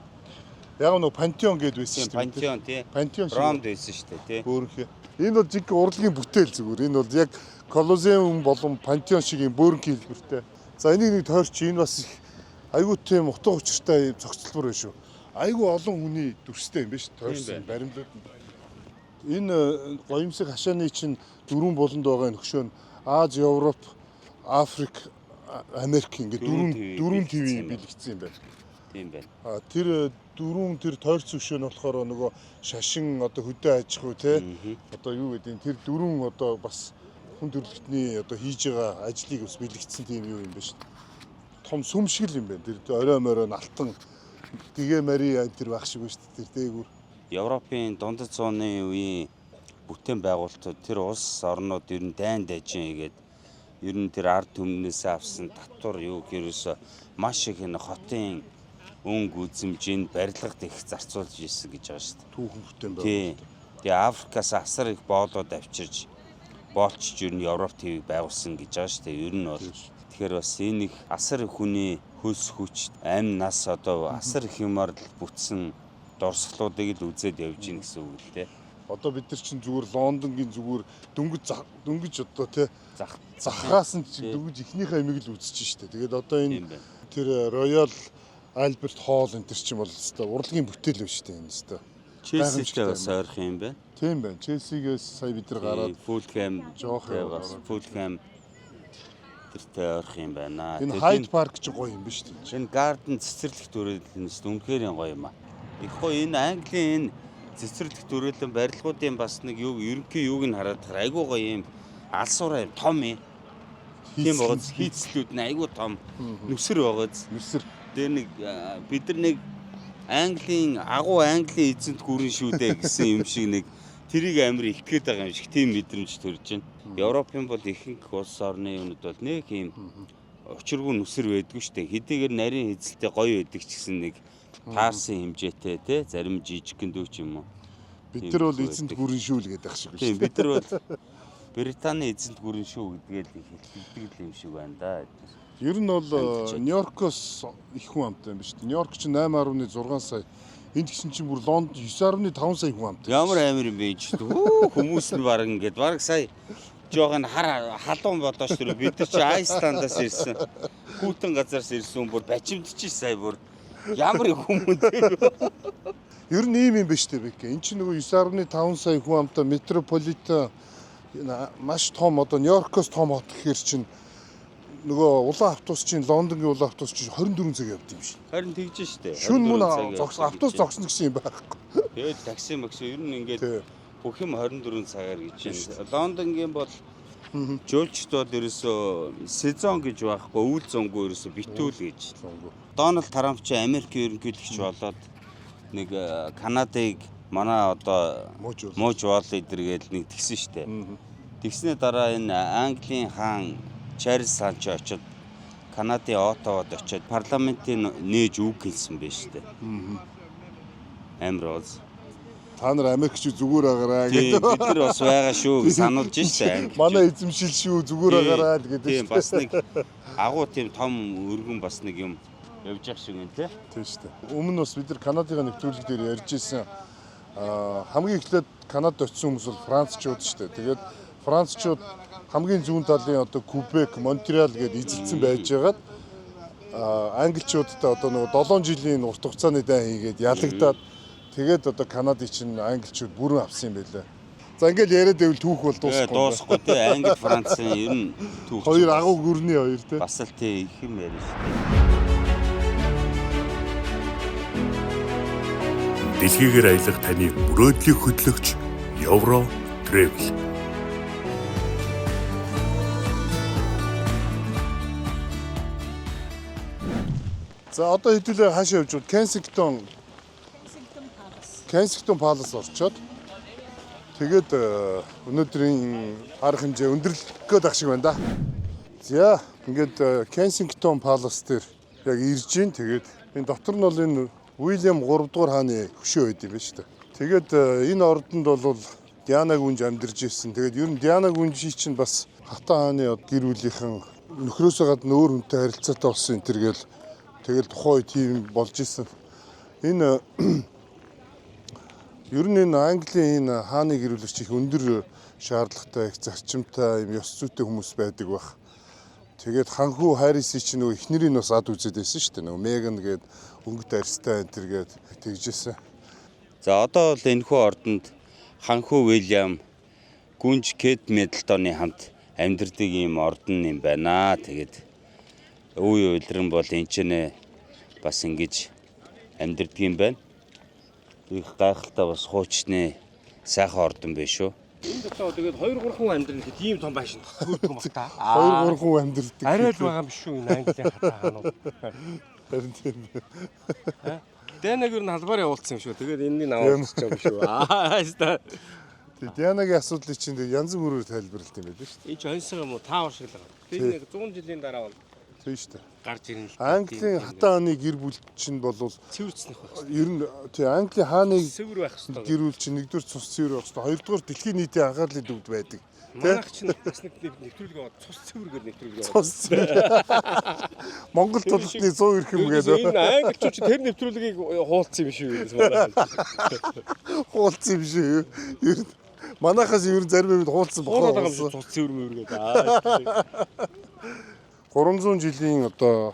Яг нэг Пантеон гээд байсан шүү дээ. Пантеон тий. Пантеон Ромд байсан шүү дээ тий. Бөөрхөө. Энэ бол жинхэнэ урлагийн бүтээл зүгээр. Энэ бол яг Колизеум болон Пантеон шиг юм бөөрнгийн хэлбэртэй. За энийг нэг тойрч энэ бас их айгүй тийм утга учиртай зохицолбор байна шүү. Айгүй олон хүний дүрстэй юм биш тойрсон баримлууд. Энэ гоёмсог хашааны чинь дөрвөн болонд байгаа нөхшөө нь Аз, Европ, Африк, Америк ингээд дөрвөн ТV бэлэгдсэн юм байна. Тийм байна. Тэр дөрвөн тэр тойрц өшөө нь болохоор нөгөө шашин одоо хөдөө аж ахуй те одоо юу гэдэг тэр дөрвөн одоо бас хүн төрөлхтний одоо хийж байгаа ажлыг бас бэлэгдсэн тийм юу юм байна шүү. Том сүм шиг л юм байна. Тэр орой морой алтан гэгээ мари тэр баг шиг байна шүү. Тэр дээгүүр Европын дундад зууны үеийн бүтээн байгуулалтууд тэр улс орнууд ер нь дайн дажин хийгээд ер нь тэр ард түмнээс авсан татвар юу гэрөөсө маш их энэ хотын өнгө үзэмжинд барилгад их зарцуулж ирсэн гэж байгаа шүү дээ. Түүхэн бүтээн байгуулалт. Тэгээ Африкаас асар их боолоод авчирж боолчж ер нь Европ ТV-г байгуулсан гэж байгаа шүү дээ. Ер нь бол тэгэхээр бас энэ их асар их хүний хөлс хүч, амь нас одоо асар их юмар бүтсэн дурсгалуудыг л үзээд явж гин гэсэн үг л дээ. Одоо бид нар чинь зүгээр Лондонгийн зүгээр дөнгөж одоо тий захаас нь дөнгөж ихнийхээ амиг л үзэж штэ. Тэгээд одоо энэ тэр Royal Albert Hall энэ чинь бол өстой урлагийн бүтээл байна штэ энэ өстой. Челситэй бас ойрхон юм байна. Тийм байна. Челсигээс сая бид нар гараад Fulham жоох бас Fulham тэртэй ойрхон юм байна. Энэ Hyde Park ч гоё юм ба штэ. Энэ Garden цэцэрлэг төрөлнөөс үнэхээр гоё юм аа. Их гоё энэ Английн энэ цэцэрлэг төрөлн барилгуудын бас нэг юу ерөнхий юуг нь хараад айгүй гоё юм алсуурай том юм. Тийм бооц хийцлүүд нь айгүй том нүсэр байгааз. Нүсэр. Тэр нэг бид нар нэг Английн агуу Английн эзэнт гүрэн шүү дээ гэсэн юм шиг нэг тэрийг амар ихтгэж байгаа юм шиг тийм мэдрэмж төрж байна. Европын бол ихэнх улс орны юмуд бол нэг юм учиргүй нүсэр байдгүй шүү дээ. Хэдийгээр нарийн эзэлтэй гоё байдаг ч гэсэн нэг таарсан хэмжээтэй тий зарим жижигхэн дүү ч юм уу. Бид нар бол эзэнт гүрэн шүү л гэдэг шиг шүү. Тийм бид нар бол Британий эзэнт гүрэн шүү гэдгээл хэлдэг юм шиг байна да. Ер нь бол Нью-Йоркоос их хүн амтай юм ба шүү дээ. Нью-Йорк чинь 8.6 сая. Энд гисэн чинь бүр Лондон 9.5 сая хүн амтай. Ямар амир юм бэ ч хүмүүс нь баг ингээд баг сая жоохон халуун бодооч тэр бид нар чи Айсландаас ирсэн. Хүүтэн газраас ирсэн бүр бачимдчих сая бүр ямар хүмүүс Ер нь ийм юм ба шүү дээ Бэкэ. Энд чинь нөгөө 9.5 сая хүн амтай метрополитен маш том одоо Нью-Йоркоос том хот гэхэр чинь нөгөө улаан автобус чинь Лондонгийн улаан автобус чинь 24 цаг явдаг юм шиг. Харин тэгж штэ. Шүн мөн автобус зогсно гэсэн юм байхгүй. Тэгээд такси макси ер нь ингээд бүх юм 24 цагаар гэж байна. Лондонгийн бол жуулчд бол ерөөсөө сезон гэж байхгүй үйл зонгүй ерөөсөө битүүл гэж. Дональд Трамп чи Америкийн ерөнхийлөгч болоод нэг Канадыг манай одоо мууж вол идэргээл нэг тэгсэн штэ. Тэгснээ дараа энэ Английн хаан Чарльз Санч очоод Канадын Оттавад очоод парламентын нээж үг хэлсэн байж штэ. Амар оз. Та нар Америкч зүгээр агараа гэдэг. Бид нар бас байгаа шүү гэж сануулж штэ. Манай эзэмшил шүү зүгээр агараа л гэдэг. Тийм бас нэг агуу тийм том өргөн бас нэг юм явж явах шиг юм тий. Тийм штэ. Өмнө бас бид нар Канадын нэвтрүүлэг дээр ярьж ирсэн. Хамгийн эхлээд Канадад очисон хүмүүс бол Францчууд штэ. Тэгээд Францчууд хамгийн зүүн талын одоо Кубек, Монреал гээд эзэлсэн байж байгаад англичуудтай одоо нэг 7 жилийн урт хугацааны дай хийгээд ялагдаад тэгээд одоо Канадын чинь англичууд бүрэн авсан юм байлаа. За ингээл яриад байвал түүх бол дуусахгүй. Дуусахгүй тий. Англи, Францын ер нь түүх. Хоёр агуу гүрний хоёр тий. Бас л тий их юм ярина шүү дээ. дэлхийгээр аялах таны мөрөөдлийг хөтлөгч Euro Travel. За одоо хэдүүлээ хаашаа явж байна? Kensington Palace орчоод тэгээд өнөөдрийн арга хэмжээ өндөрлөх гээд ах шиг байна да. За ингээд Kensington Palace дээр яг ирж гин. Тэгээд энэ дотор нь бол энэ Уильям 3 дугаар хааны хөшөө байд юм байна шүү дээ. Тэгээд энэ ордонд бол Диана гүнж амьдарч ирсэн. Тэгээд ер нь Диана гүнжи чинь бас хатан хааны гэр бүлийнхэн нөхрөөсөө гадна өөр хүнтэй харилцаатай болсон энэ төргээл тэгэл тухайн үед тийм болж исэн. Энэ ер нь энэ Английн энэ хааны гэр бүлч их өндөр шаардлагатай, их зарчимтай, юм ёс зүйтэй хүмүүс байдаг байх. Тэгээд ханхүү Харрисын чинь нөгөө эхнэрийн бас ад үзээд байсан шүү дээ. Нөгөө Меган гээд өнгөт арьстай энэ төргээд тэгжсэн. За одоо бол энэхүү ордонд ханхүү Уильям гүнж Кейт Миддлтоны хамт амьдардаг ийм ордон юм байна. Тэгээд үе уйлран бол энэ ч нэ бас ингэж амьдардаг юм байна. Их гайхалтай бас хуучны сайхан ордон биш үү? Энд одоо тэгээд 2-3 хүн амьдрал гэдэг ийм том байшин төрдөг юм байна та. 2-3 хүн амьдардаг. Арай л байгаа юм биш үү энэ Английн хатаа хаанууд. Харин тийм. Дэнэг юу н халбаар явуулсан юм шүү. Тэгээд энэний аваад ч юм шүү. Хаста. Тэгээд Дианагийн асуудлыг чинь янз бүрээр тайлбарлалт юм байдаг шүү дээ. Энд ч оньсон юм уу? Таавар шиг л байгаа. Тэгээд нэг 100 жилийн дараа бол тийм шүү дээ. гарч ирнэ л. Английн хатан хааны гэр бүл чинь бол цэвэрцнэх байх. ер нь тий Английн хааны Цэвэр байх хэрэгтэй. гэр бүл чинь нэгдүгээр цус цэвэр байх хэрэгтэй. Хоёрдугаар дэлхийн нийтийн анхаарлын төвд байдаг. Манайх чинь бас нэг нэвтрүүлэг аваад цус цэвэр гэдэг нэвтрүүлэг аваад. Цус цэвэр. Монгол тултны 100 ирэх юм гэдэг. Энэ англичууд чинь тэр нэвтрүүлгийг хуулцсан юм шүү гэж манайх. Хуулцсан юм шүү. Ер нь манайхаас ер нь зарим юмд хуулцсан Хуулаад байгаа бохоо. юм цус цэвэр мөвөр гэдэг. 300 жилийн одоо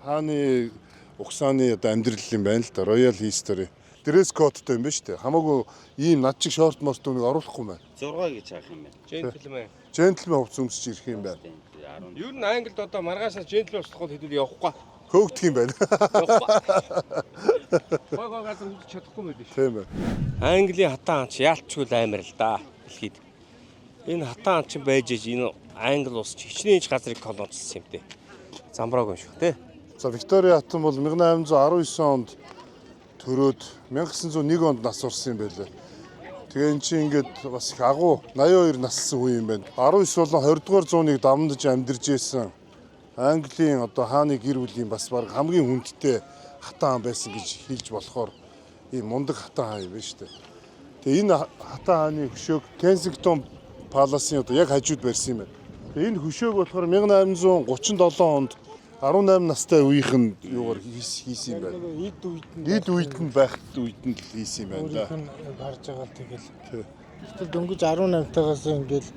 хааны угсааны одоо амьдрал юм байна л да. Royal History. Дресс кодтой юм байна шүү дээ. Хамаагүй ийм над чиг шорт мостыг оруулахгүй юм байна. 6 гэж хаах юм байна. Джентльмен. Джентльмен хувцас өмсөж ирэх юм байна. Ер нь Англид одоо маргаашаа джентльмен устгахад хэдүүл явахгүй. Хөөгдөх юм байна. Гой газар үлдчих чадахгүй байл шүү. Тийм байна. Английн хатан хаан ч яалтчгүй амар л да. Дэлхийд. Энэ хатан хаан ч байж иж энэ Англи улс ч хичнээн ч газрыг колончлсан юм дээ. Замбрааг юм шүү те. За Виктория хатан бол 1819 онд төрөөд 1901 онд нас орсон юм байлаа. Тэгээ эн чинь ингээд бас их агуу 82 наслсан үе юм байна. 19 болон 20 дугаар зууныг дамдаж амьдарч байсан Английн одоо хааны гэр бүлийн бас баг хамгийн хүндтэй хатан хаан байсан гэж хэлж болохоор ийм мундаг хатан хаан юм байна шүү дээ. Тэгээ энэ хатан хааны хөшөөг Kensington Palace-ын одоо яг хажууд барьсан юм байна. Тэгээ энэ хөшөөг болохоор 1837 онд 18 настай үеийнхэн юугаар хийсэн юм байна. Эд үед нь байхад үед нь хийсэн юм байна да. Өөрийнх нь гарч байгаа л тэгэл. Гэтэл дөнгөж 18-таагаас ингээл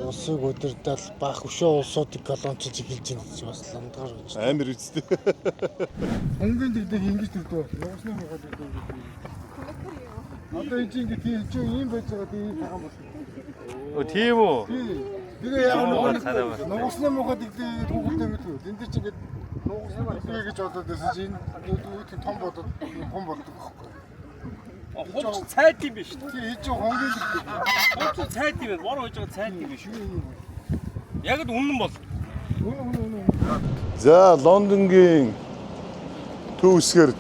улсыг удирдал бах өшөө улсуудыг колончилж эхэлж байгаа гэж бас ландгаар гэж. Амар үстэй. Хонгийн дэгдэг ингэж дэгдэг. Нуусны мохоо дэгдэг. Одоо энэ чинь ингэ тийм ийм байж байгаа тийм цагаан бол. Өө тийм үү? Тэгээ яг нуусны мохоо дэгдэг түүхтэй мэдгүй. Энд чинь ингэ нуусны мохоо гэж бодоод байсан чинь энэ том бодоод том болдог байхгүй. Хууч цайд юм биш үү? Тийм хийж хонгийн дэгдэг. Хууч цайд юм байна. Бор хойж байгаа цайд юм биш үү? Яг л үнэн бол. За Лондонгийн төв хэсгээр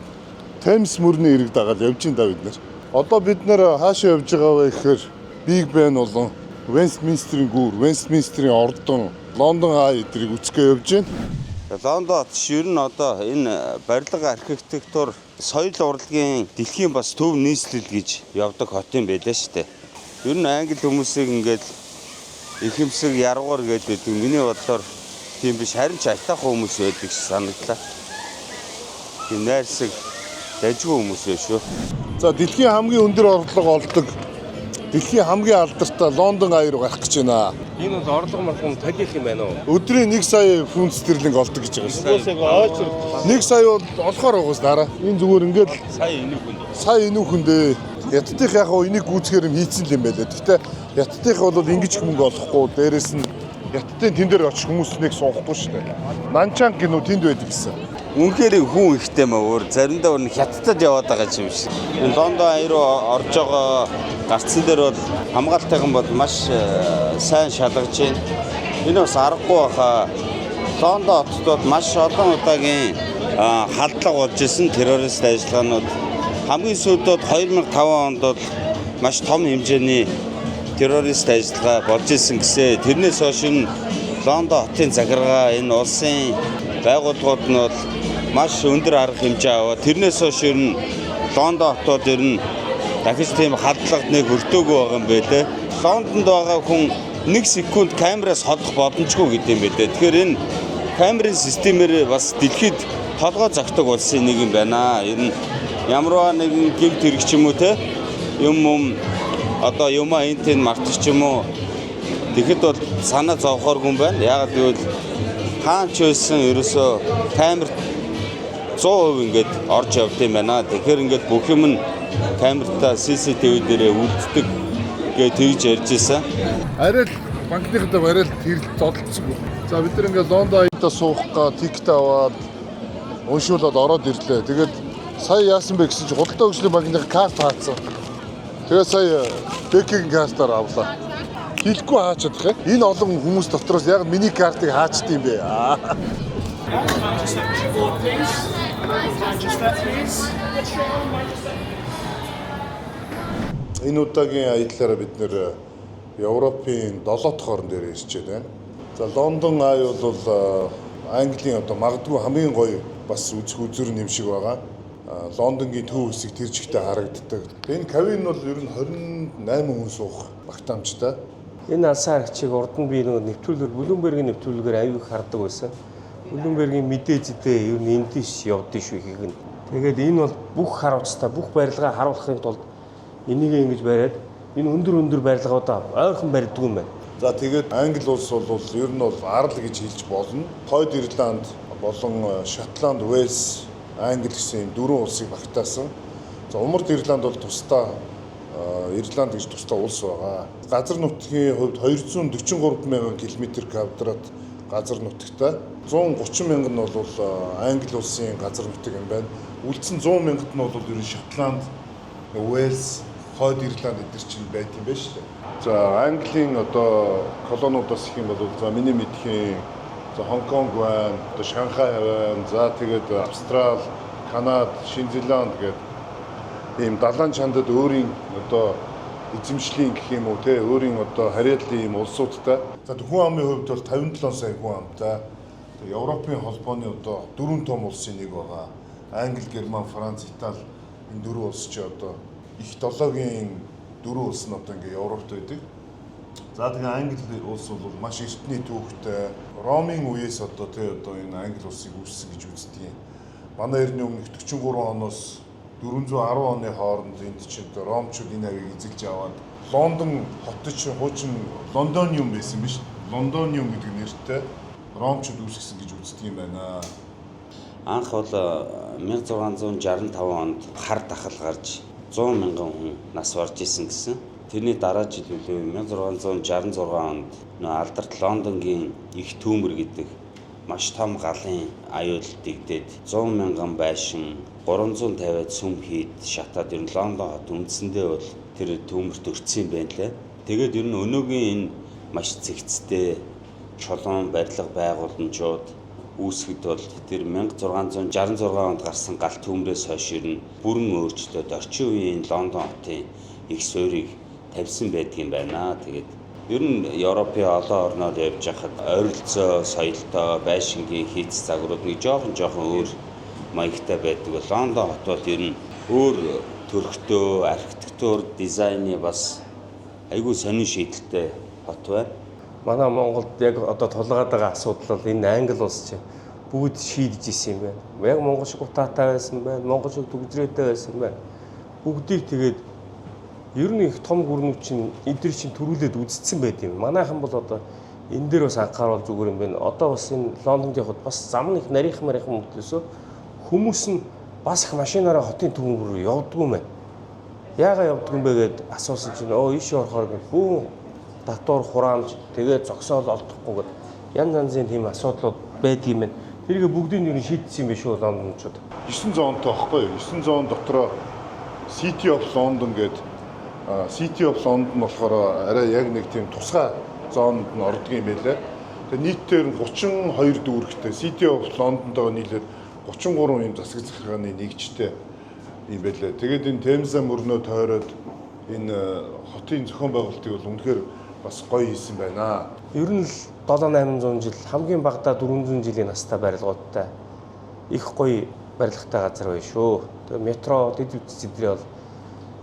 Темс мөрний ирэг дагаад явж ин да бид нар. Одоо бид нар хаашаа явж байгаа вэ гэхээр Big Ben болон Westminster-ийн гүүр, Westminster-ийн ордон, Лондон хаа эдрийг үзэхээ явж байна. Лондон хот ер нь одоо энэ барилга архитектур соёл урлагийн дэлхийн бас төв нийслэл гэж явдаг хот юм байлаа шүү дээ. Ер нь англи хүмүүсийг ингээд ихэмсэг яруугаар гэж байдаг. Миний бодлоор тийм биш, харин ч айтаахан хүмүүс байдаг шиг санагдлаа. Тийм найрсаг дажгүй хүмүүс байх шүү. За дэлхийн хамгийн өндөр орлого олдог дэлхийн хамгийн алдартай Лондон аяр гарах гэж байна. Энэ бол орлого марлгын талих юм байна уу? Өдрийн 1 сая фунт стерлинг олдог гэж байгаа шүү. 1 сая бол олохоор байгаас дараа. Энэ зүгээр ингээд сая энүүхэндээ яттных яг хоо энийг гүйцэхээр юм хийцэн л юм байлаа. Гэхдээ яттных бол ингэж их мөнгө олохгүй. Дээрээс нь яттын тэн дээр очих хүмүүс нэг суухгүй шүү дээ. Нанчанг гинүү тэнд байдаг гэсэн. үнэхээр хүн ихтэй маа өөр заримдаа өөр хятадд яваад байгаа юм шиг. Энэ Лондон аяр руу орж байгаа гарцсан дээр бол хамгаалтайхан бол маш сайн шалгаж байна. Энэ бас аргагүй баха. Лондон хотод бол маш олон удаагийн халдлага болж исэн террорист ажиллагаанууд хамгийн сүүлд бол 2005 онд бол маш том хэмжээний террорист ажиллагаа болж исэн гэсэн. Тэрнээс хойш энэ Лондон хотын захиргаа энэ улсын байгууллагууд нь бол маш өндөр арга хэмжээ аваад тэрнээс хойш ер нь Лондон хотод ер нь дахиж тийм халдлагад нэг өртөөгүй байгаа юм байна. Лондонд байгаа хүн 1 секунд камераас холдох боломжгүй гэдэг юм байна. Тэгэхээр энэ камерын системээр бас дэлхийд толгой загтаг улсын нэг юм байна. Ер нь ямарваа нэгэн гэмт хэрэг ч юм уу те юм одоо юмаа энтэн мартчих ч юм уу тэгэхэд бол санаа зовхооргүй юм байна. Яагаад гэвэл хаан ч байсан ерөөсөө камер 100% ингээд орж явд юм байна. Тэгэхээр ингээд бүх юм нь камертаа CCTV дээрээ үлддэг гэж тэгж ярьж байсан. Арай л банкныхтай арай л хэрэл зодтолцсон. За бид нар ингээд Лондонд суух га тикет аваад уншуулад ороод ирлээ. Тэгээд сая яасан бэ гэсэн чинь худалдаа хөгжлийн банкны карт хаацсан. Тэгээд сая Бекигийн картаар авлаа. Хэлэхгүй хаачаад их. Энэ олон хүмүүс дотроос яг миний картыг хаачд юм бэ? Энэ удаагийн аяллаараа бид нэр Европын 7 дахь орн дээр ирчээд байна. За Лондон ай бол Английн одоо магадгүй хамгийн гоё бас үзэх үзүр нэм шиг байгаа. Лондонгийн төв хэсэг тэр чигтээ харагддаг. Энэ кавин бол ер нь 28 хүн суух багтаамжтай. Энэ алсын харагчийг урд нь би нөгөө нэвтрүүлгээр Bloomberg-ийн нэвтрүүлгээр аюул хардаг байсан. Bloomberg-ийн мэдээждээ ер нь эндээс явдсан шүү ихийг нь. Тэгээд энэ бол бүх харуулцтай бүх барилгаа харуулахын тулд энийг ингэж бариад энэ өндөр барилгаудаа ойрхон барьдаг юм байна. За тэгээд Англи улс бол ер нь бол арал гэж хэлж болно. Хойд Ирланд болон Шотланд, Уэльс, Англи гэсэн дөрвөн улсыг багтаасан. За Умард Ирланд бол тусдаа Ирланд гэж тусдаа улс байгаа. Газар нутгийн хувьд 243 мянган км квадрат газар нутагтай. 130 мянган нь бол Англи улсын газар нутаг юм байна. Үлдсэн 100 мянгад нь бол ер нь Шотланд, Уэльс, Хойд Ирланд эдгээр чинь байт юм байна шүү дээ. За Английн одоо колониудаас их юм бол за миний мэдхийн за Хонконг байна, одоо Шанхай байна, за тэгээд Австрал, Канада, Шинэ Зеланд гэдэг ийм далайн чандад өөрийн одоо эзэмшлийн гэх юм уу те өөрийн одоо харьяаллын ийм улсуудтай. За хүн амын хувьд бол 57 сая хүн амтай. Европын холбооны одоо 4 том улсын нэг байгаа. Англи, Герман, Франц, Итали энэ дөрвөн улс чи одоо их 7-гийн дөрвөн улс нь одоо ингээ Европт байдаг. За тэгээ Англи улс бол маш эртний түүхтэй. Ромын үеэс одоо тий одоо энэ Англи улсыг үүссэн гэж үздэг юм. Манай эртний өмнөх 43 оноос 410 оны хооронд энд чинь ромчууд энэ авийг эзэлж аваад Лондон хотод чинь хуучин Лондониум байсан биз? Лондониум гэдэг нэртэй ромчууд үүсгэсэн гэж үздэг юм байна. Анх бол 1665 онд хар дахал гарч 100 мянган хүн нас барж исэн гэсэн. Тэрний дараа жил үлээ 1666 онд алдарт Лондонгийн их түүмэр гэдэг маш том галын аюул дэгдээд 100 мянган байшин 350-аад сүм хийд шатаад ер нь Лондон хот үндсэндээ бол тэр түүмэрт өртсөн юм байна лээ. Тэгээд ер нь өнөөгийн энэ маш цэгцтэй чулуун барилга байгууламжууд үүсгэд бол тэр 1666 онд гарсан гал түүмрээс хойш ер нь бүрэн өөрчлөлт орчин үеийн Лондон хотын их суурийг тавьсан байдаг юм байна. Тэгээд ер нь Европын олон орноор явж хахад ойролцоо, соёлтой, байшингийн хийц загварууд нэг жоохон өөр маягтай байдаг. Лондон хот бол ер нь өөр төрхтөө, архитектур, дизайны бас айгүй сонин шийдэлтэй хот байна. Манай Монголд яг одоо тулгаад байгаа асуудал бол энэ Англи улс чинь бүгд шийдэж исэн юм байна. Яг Монгол шиг утаатай байсан байна, Монгол шиг төгсрөөтэй байсан байна. Бүгдийг тэгээд ер нь их том гүрнүүд чинь эдгээр чинь төрүүлээд үзсэн байт юм. Манайхан бол одоо энэ дээр бас анхаарал зүгээр юм байна. Одоо бас энэ Лондонд явхад бас зам нэг нарийнхан мөртлөөсөө хүмүүс нь бас их машинаараа хотын төв рүү явдггүй юм байна. Яагаад явдггүй юм бэ гэд асуусан чинь ийш орохоор бүү татвар хураамж тэгээд зогсоол олдохгүйгээд янз янзын тийм асуудлууд байдаг юм байна. тэрийг бүгдийг нь шийдсэн юм биш үү лондончууд. 900 тоохгүй юу? 900 дотроо City of London гэдэг City of London болохоор арай яг нэг тийм тусгай зоонд нь ордог юм байлаа. Тэгээ нийтээр нь 32 дүүрэгтэй City of London-тойгоо нийлээд 33 юм засаг захиргааны нэгжтэй юм байлаа. Тэгээд энэ Темза мөрнөө тойроод энэ хотын зохион байгуулалтыг бол үнэхээр бас гоё хийсэн байна. Ер нь л 7-800 жил хамгийн багадаа 400 жилийн настай барилгуудтай их гоё барилгатай газар байна шүү. Тэгээ метро дэд үтцэдрээ бол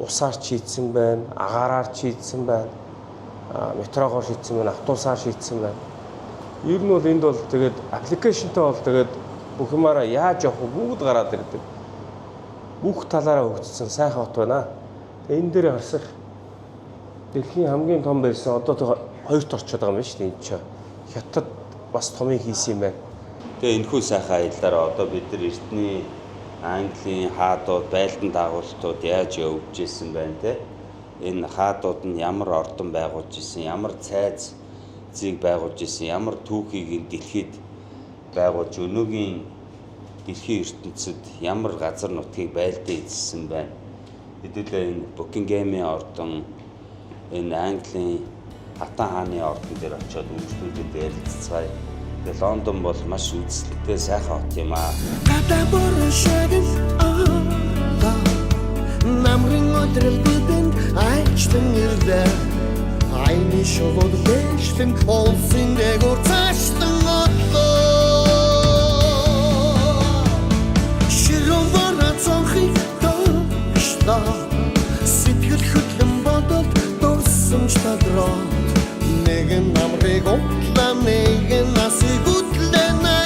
усаар шийдсэн байна, агаараар шийдсэн байна, метрогоор шийдсэн байна, автобусаар шийдсэн байна. Ер нь бол энд бол тэгээд аппликейшнтэй бол тэгээд бүх юмараа яаж явах вэ бүгд гараад ирдэг. Бүх талаараа хөгжсөн сайхан хот байна. Тэгээ энэ дээр харсах дэлхийн хамгийн том байсан одоо хоёрт орчод байгаа юм байна шүү дээ энэ ч. Хятад бас томыг хийсэн юм байна. Тэгээ энэхүү сайхан аяллаараа одоо бид нар эртний Английн хаадууд, байлдан дагуултууд яаж явж исэн байна те. Энэ хаадууд нь ямар ордон байгуулж исэн, ямар цайзыг байгуулж исэн, ямар түүхийг дэлхийд байгуулж өнөөгийн дэлхийн ертөнцид ямар газар нутгийг байлдаа эзэлсэн байна. Хэдүүлээ энэ Букингемийн ордон, энэ Английн Хатан хааны ордон дээр очиод үйлчлүүлээд ярилццгаая. Тэгээ Лондон бол маш үзэсгэлэнтэй сайхан хот юм аа. Намрын өдрөл бүдэн айчтэн ирдэ айны шовод бэштэн колсын дэгор цаштан отлоо широн бора цонхи тошта сэтгэл хөдлөн бодол дурсан чадроо нэгэн намрыг отлаа нэгэн насыг үтлэнэ